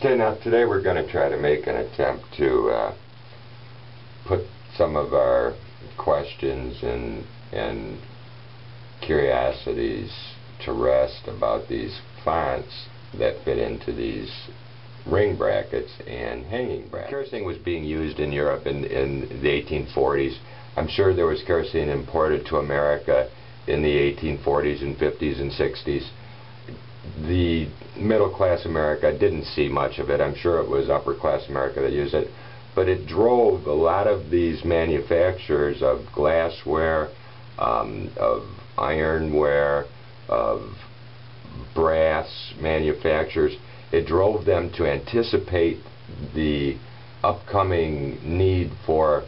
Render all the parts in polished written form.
Okay, now today we're going to try to make an attempt to put some of our questions and curiosities to rest about these fonts that fit into these ring brackets and hanging brackets. Kerosene was being used in Europe in the 1840s. I'm sure there was kerosene imported to America in the 1840s and 50s and 60s. The middle-class America didn't see much of it. I'm sure it was upper-class America that used it. But it drove a lot of these manufacturers of glassware, of ironware, of brass manufacturers. It drove them to anticipate the upcoming need for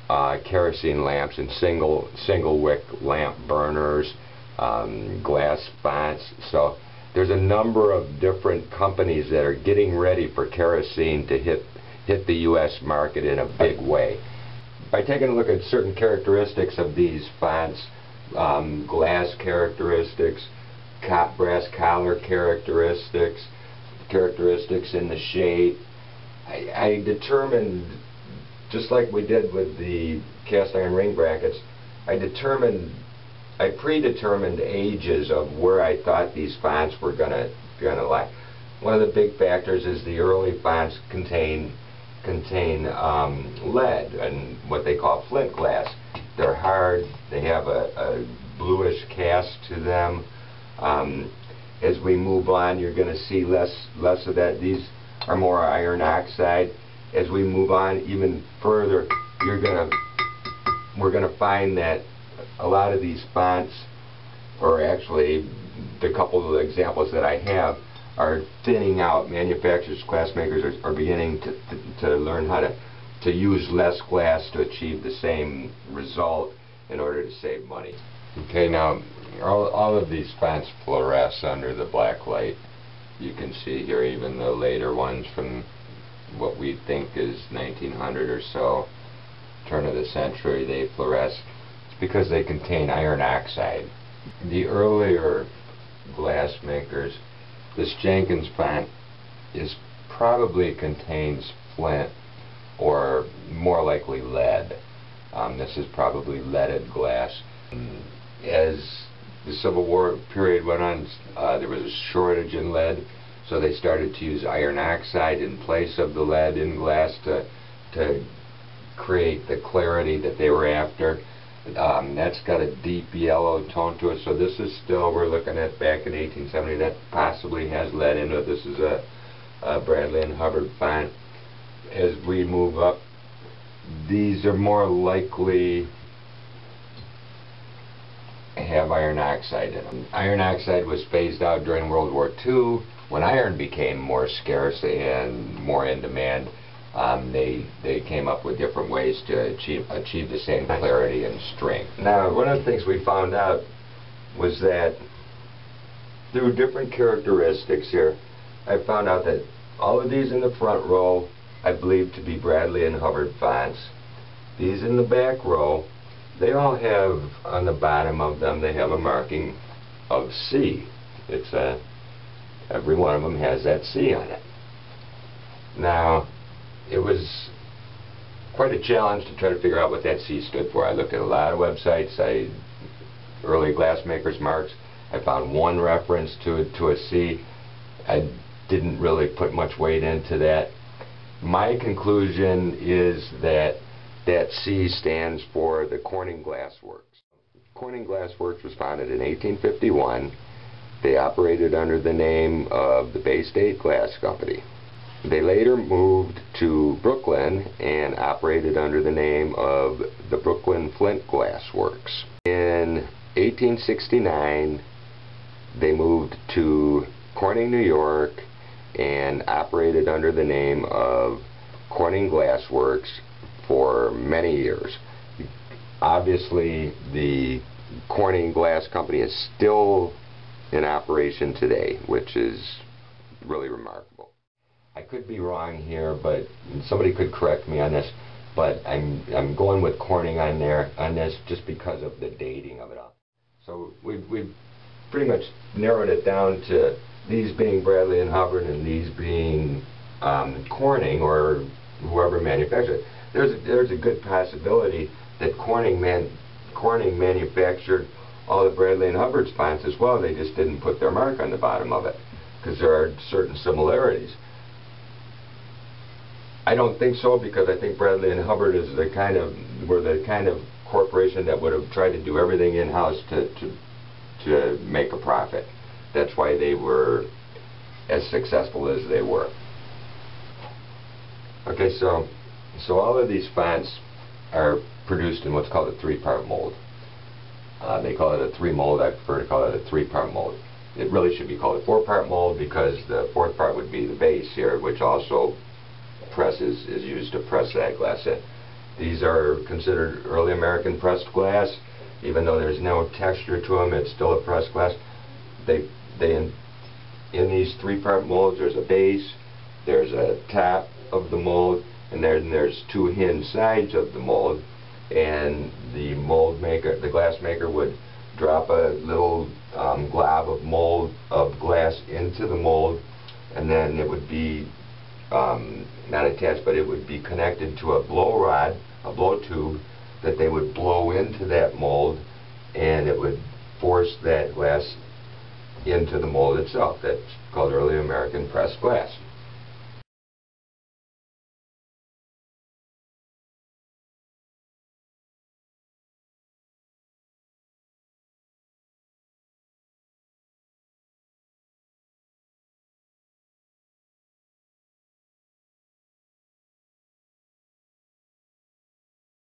kerosene lamps and single wick lamp burners, glass fonts. So there's a number of different companies that are getting ready for kerosene to hit the U.S. market in a big way. By taking a look at certain characteristics of these fonts, glass characteristics, brass collar characteristics in the shade, I determined, just like we did with the cast iron ring brackets, I predetermined ages of where I thought these fonts were gonna lie. One of the big factors is the early fonts contain lead and what they call flint glass. They're hard. They have a bluish cast to them. As we move on, you're going to see less of that. These are more iron oxide. As we move on even further, we're going to find that a lot of these fonts, or actually the couple of examples that I have, are thinning out. Manufacturers, glass makers are beginning to learn how to use less glass to achieve the same result in order to save money. Okay, now all of these fonts fluoresce under the black light. You can see here even the later ones from what we think is 1900 or so, turn of the century, they fluoresce. It's because they contain iron oxide. The earlier glass makers, this Jenkins font probably contains flint, or more likely lead. This is probably leaded glass. As the Civil War period went on, there was a shortage in lead, so they started to use iron oxide in place of the lead in glass to create the clarity that they were after. That's got a deep yellow tone to it, so this is still, we're looking at back in 1870, that possibly has lead in it. This is a Bradley and Hubbard font. As we move up, these are more likely have iron oxide in them. Iron oxide was phased out during World War II when iron became more scarce and more in demand. They came up with different ways to achieve the same clarity and strength. Now, one of the things we found out was that through different characteristics here, I found out that all of these in the front row I believe to be Bradley and Hubbard fonts. These in the back row, they all have, on the bottom of them, they have a marking of C. Every one of them has that C on it. Now, it was quite a challenge to try to figure out what that C stood for. I looked at a lot of websites, early glassmakers' marks. I found one reference to a C. I didn't really put much weight into that. My conclusion is that that C stands for the Corning Glass Works. Corning Glass Works was founded in 1851. They operated under the name of the Bay State Glass Company. They later moved to Brooklyn and operated under the name of the Brooklyn Flint Glass Works. In 1869, they moved to Corning, New York, and operated under the name of Corning Glass Works for many years. Obviously, the Corning Glass Company is still in operation today, which is really remarkable. I could be wrong here, but somebody could correct me on this, but I'm going with Corning on this just because of the dating of it all. So we've pretty much narrowed it down to these being Bradley and Hubbard and these being Corning or whoever manufactured it. There's a good possibility that Corning manufactured all the Bradley and Hubbard spines as well. They just didn't put their mark on the bottom of it because there are certain similarities. I don't think so, because I think Bradley and Hubbard were the kind of corporation that would have tried to do everything in-house to make a profit. That's why they were as successful as they were. Okay, so all of these fonts are produced in what's called a 3-part mold. They call it a 3 mold. I prefer to call it a 3-part mold. It really should be called a 4-part mold, because the 4th part would be the base here, which also is used to press that glass in. These are considered early American pressed glass. Even though there's no texture to them, it's still a pressed glass. In these 3-part molds, there's a base, there's a top of the mold, and then there's 2 hinge sides of the mold. And the mold maker, the glass maker, would drop a little glob of glass into the mold, and then it would be not attached, but it would be connected to a blow rod, a blow tube, that they would blow into that mold, and it would force that glass into the mold itself. That's called early American pressed glass.